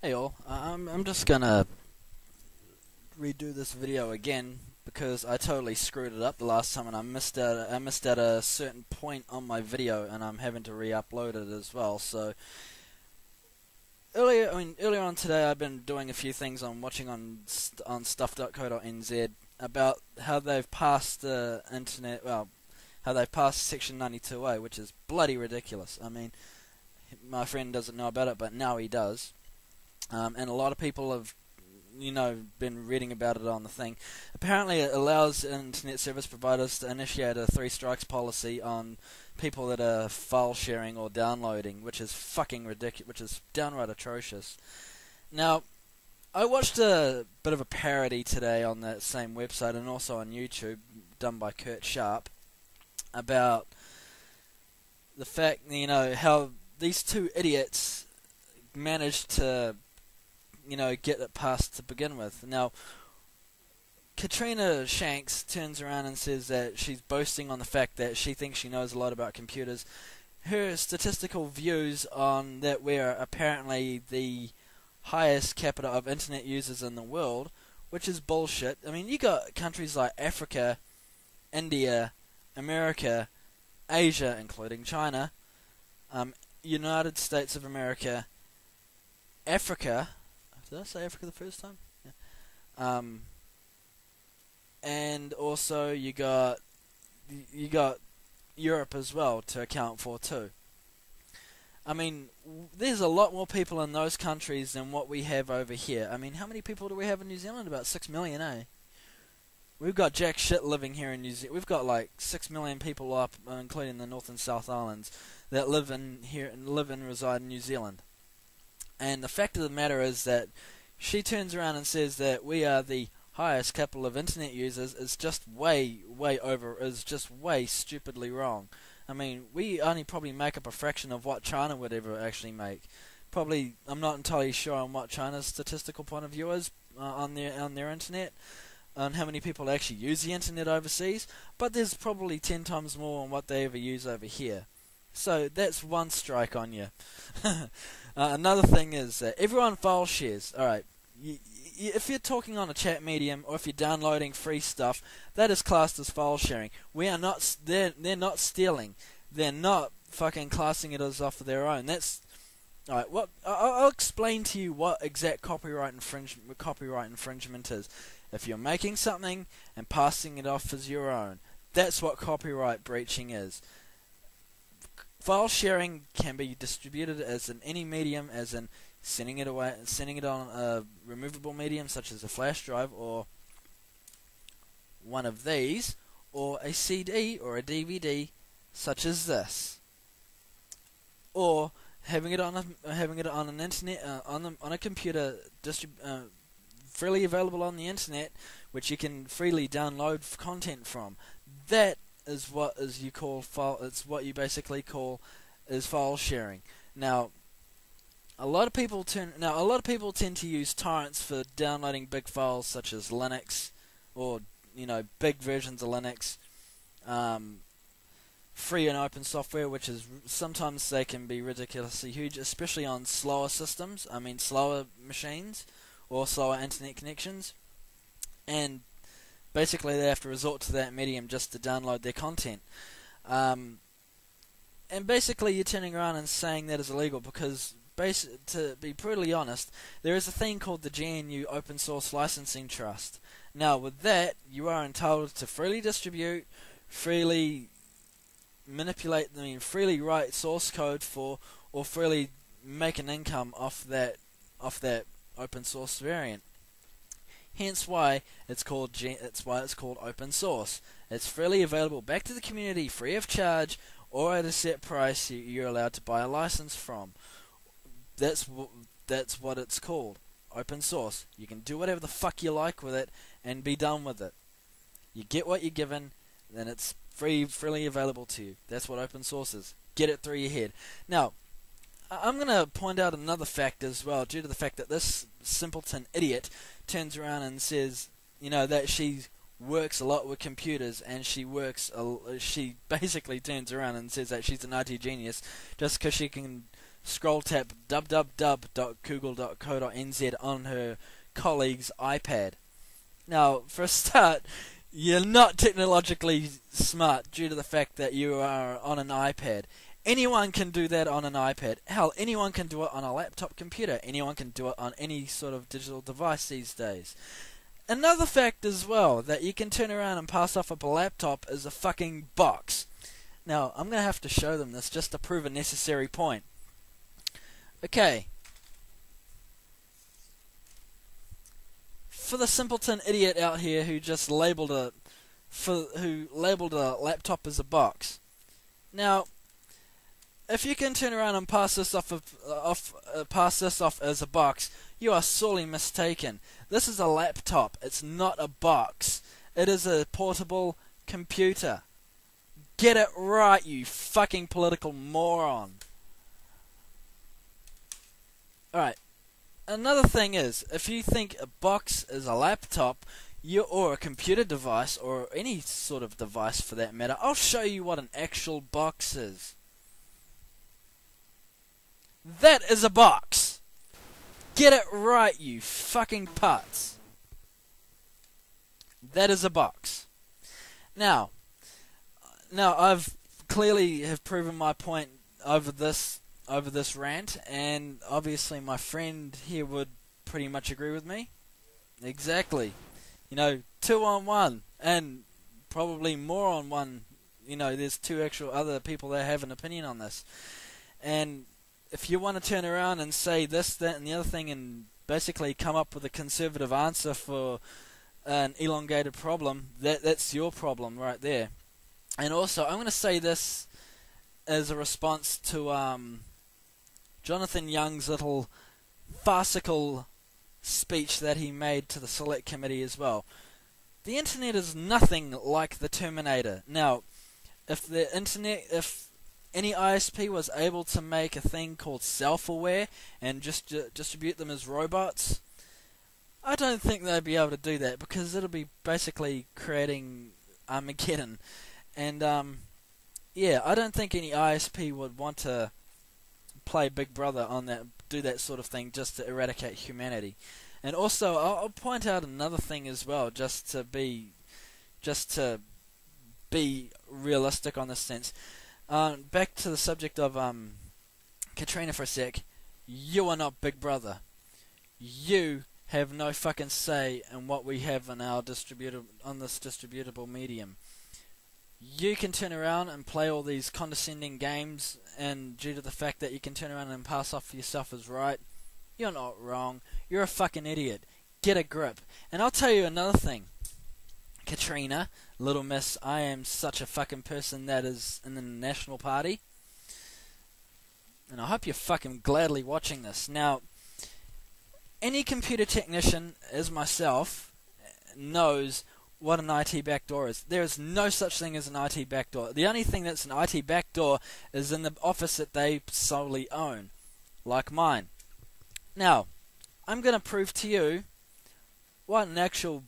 Hey all, I'm just gonna redo this video again because I totally screwed it up the last time and I missed out a certain point on my video and I'm having to re-upload it as well. So earlier on today I've been doing a few things on watching on stuff.co.nz about how they've passed the internet, well, how they've passed Section 92A, which is bloody ridiculous. I mean, my friend doesn't know about it, but now he does. And a lot of people have, been reading about it on the thing. Apparently, it allows internet service providers to initiate a three strikes policy on people that are file sharing or downloading, which is fucking ridiculous, which is downright atrocious. Now, I watched a bit of a parody today on that same website and also on YouTube, done by Kurt Sharp, about the fact, how these two idiots managed to get it passed to begin with. Now, Katrina Shanks turns around and says that she's boasting on the fact that she thinks she knows a lot about computers. Her statistical views on that we're apparently the highest capita of internet users in the world, which is bullshit. I mean, you got countries like Africa, India, America, Asia, including China, United States of America, Africa. Did I say Africa the first time? Yeah. And also you got Europe as well to account for too. I mean, there's a lot more people in those countries than what we have over here. I mean, how many people do we have in New Zealand? About 6 million, eh? We've got jack shit living here in New Zealand. We've got like 6 million people up, including the North and South Islands, that live and reside in New Zealand. And the fact of the matter is that she turns around and says that we are the highest capital of internet users is just way stupidly wrong. I mean, we only probably make up a fraction of what China would ever actually make. Probably, I'm not entirely sure on what China's statistical point of view is on their internet, on how many people actually use the internet overseas, but there's probably 10 times more on what they ever use over here. So that's one strike on you. Another thing is that everyone file shares. Alright, if you're talking on a chat medium or if you're downloading free stuff, that is classed as file sharing. We are not. They're not stealing. They're not fucking classing it as off of their own. That's alright. What I'll explain to you what exact copyright infringement is. If you're making something and passing it off as your own, that's what copyright breaching is. File sharing can be distributed as in any medium, as in sending it on a removable medium such as a flash drive or one of these, or a CD or a DVD such as this, or having it on an internet on a computer freely available on the internet, which you can freely download content from. That is what you call file. It's what you basically call is file sharing. Now, a lot of people tend to use torrents for downloading big files such as Linux, or big versions of Linux, free and open software, which is sometimes they can be ridiculously huge, especially on slower systems. I mean, slower machines or slower internet connections, and basically, they have to resort to that medium just to download their content. And basically, you're turning around and saying that is illegal because, to be brutally honest, there is a thing called the GNU Open Source Licensing Trust. Now, with that, you are entitled to freely distribute, freely manipulate, freely write source code for, or freely make an income off that open source variant. Hence why it's called open source. It's freely available back to the community, free of charge, or at a set price you're allowed to buy a license from. That's what it's called, open source. You can do whatever the fuck you like with it and be done with it. You get what you're given, then it's freely available to you. That's what open source is. Get it through your head. Now, I'm going to point out another fact as well, due to the fact that this simpleton idiot turns around and says, that she works a lot with computers, and she basically turns around and says that she's an IT genius just because she can scroll tap www.google.co.nz on her colleague's iPad. Now, for a start, you're not technologically smart due to the fact that you are on an iPad. Anyone can do that on an iPad. Hell, anyone can do it on a laptop computer. Anyone can do it on any sort of digital device these days. Another fact as well that you can turn around and pass off a laptop is a fucking box. Now, I'm going to have to show them this just to prove a necessary point. Okay. For the simpleton idiot out here who just labeled a laptop as a box. Now, if you can turn around and pass this off as a box, you are sorely mistaken. This is a laptop. It's not a box. It is a portable computer. Get it right, you fucking political moron. Alright. Another thing is, if you think a box is a laptop, or a computer device, or any sort of device for that matter, I'll show you what an actual box is. That is a box. Get it right, you fucking putz. That is a box. Now I've clearly have proven my point over this rant, and obviously my friend here would pretty much agree with me. Exactly. 2 on 1, and probably more on 1. There's 2 actual other people that have an opinion on this. And if you want to turn around and say this, that, and the other thing, and basically come up with a conservative answer for an elongated problem, that's your problem right there. And also, I'm going to say this as a response to Jonathan Young's little farcical speech that he made to the Select Committee as well. The internet is nothing like the Terminator. Now, if any ISP was able to make a thing called self-aware and just distribute them as robots, I don't think they'd be able to do that, because it'll be basically creating Armageddon. And yeah, I don't think any ISP would want to play Big Brother on that, do that sort of thing just to eradicate humanity. And also, I'll point out another thing as well, just to be realistic on this sense. Back to the subject of Katrina for a sec. You are not Big Brother. You have no fucking say in what we have on our this distributable medium. You can turn around and play all these condescending games, and due to the fact that you can turn around and pass off yourself as right, you're not wrong. You're a fucking idiot. Get a grip. And I'll tell you another thing. Katrina, little miss, I am such a fucking person that is in the National Party. And I hope you're fucking gladly watching this. Now, any computer technician, as myself, knows what an IT backdoor is. There is no such thing as an IT backdoor. The only thing that's an IT backdoor is in the office that they solely own, like mine. Now, I'm going to prove to you what an actual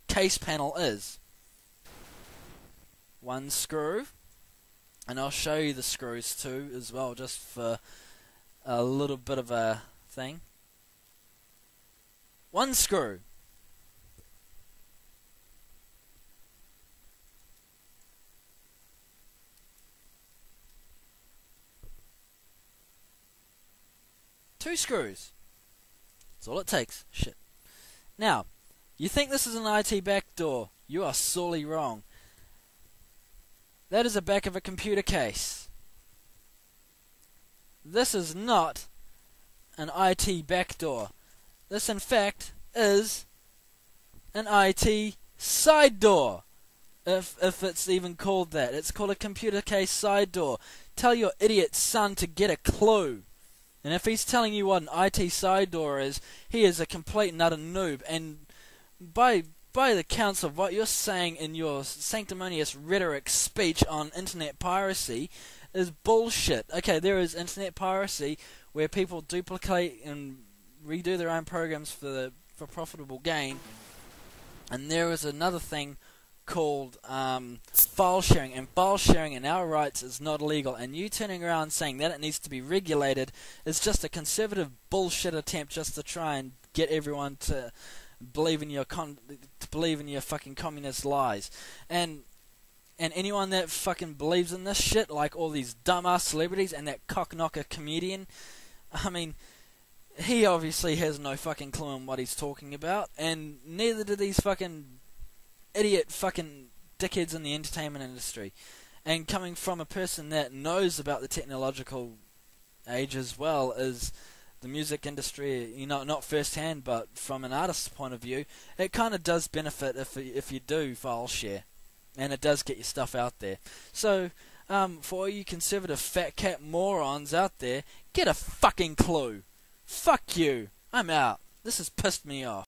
case panel is. One screw, and I'll show you the screws too as well, just for a little bit of a thing. One screw. Two screws. That's all it takes. Shit. Now, you think this is an IT backdoor? You are sorely wrong. That is the back of a computer case. This is not an IT backdoor. This, in fact, is an IT side door. If it's even called that. It's called a computer case side door. Tell your idiot son to get a clue. And if he's telling you what an IT side door is, he is a complete and utter noob. And by the counts of what you're saying in your sanctimonious rhetoric speech on internet piracy is bullshit. Okay, there is internet piracy where people duplicate and redo their own programs for profitable gain. And there is another thing called file sharing, and file sharing in our rights is not illegal, and you turning around saying that it needs to be regulated is just a conservative bullshit attempt just to try and get everyone to believe in your fucking communist lies. And anyone that fucking believes in this shit, like all these dumbass celebrities and that cockknocker comedian, I mean, he obviously has no fucking clue on what he's talking about, and neither do these fucking idiot fucking dickheads in the entertainment industry. And coming from a person that knows about the technological age as well as the music industry, you know, not firsthand, but from an artist's point of view, it kind of does benefit if you do file share, and it does get your stuff out there. So, for all you conservative fat cat morons out there, get a fucking clue. Fuck you. I'm out. This has pissed me off.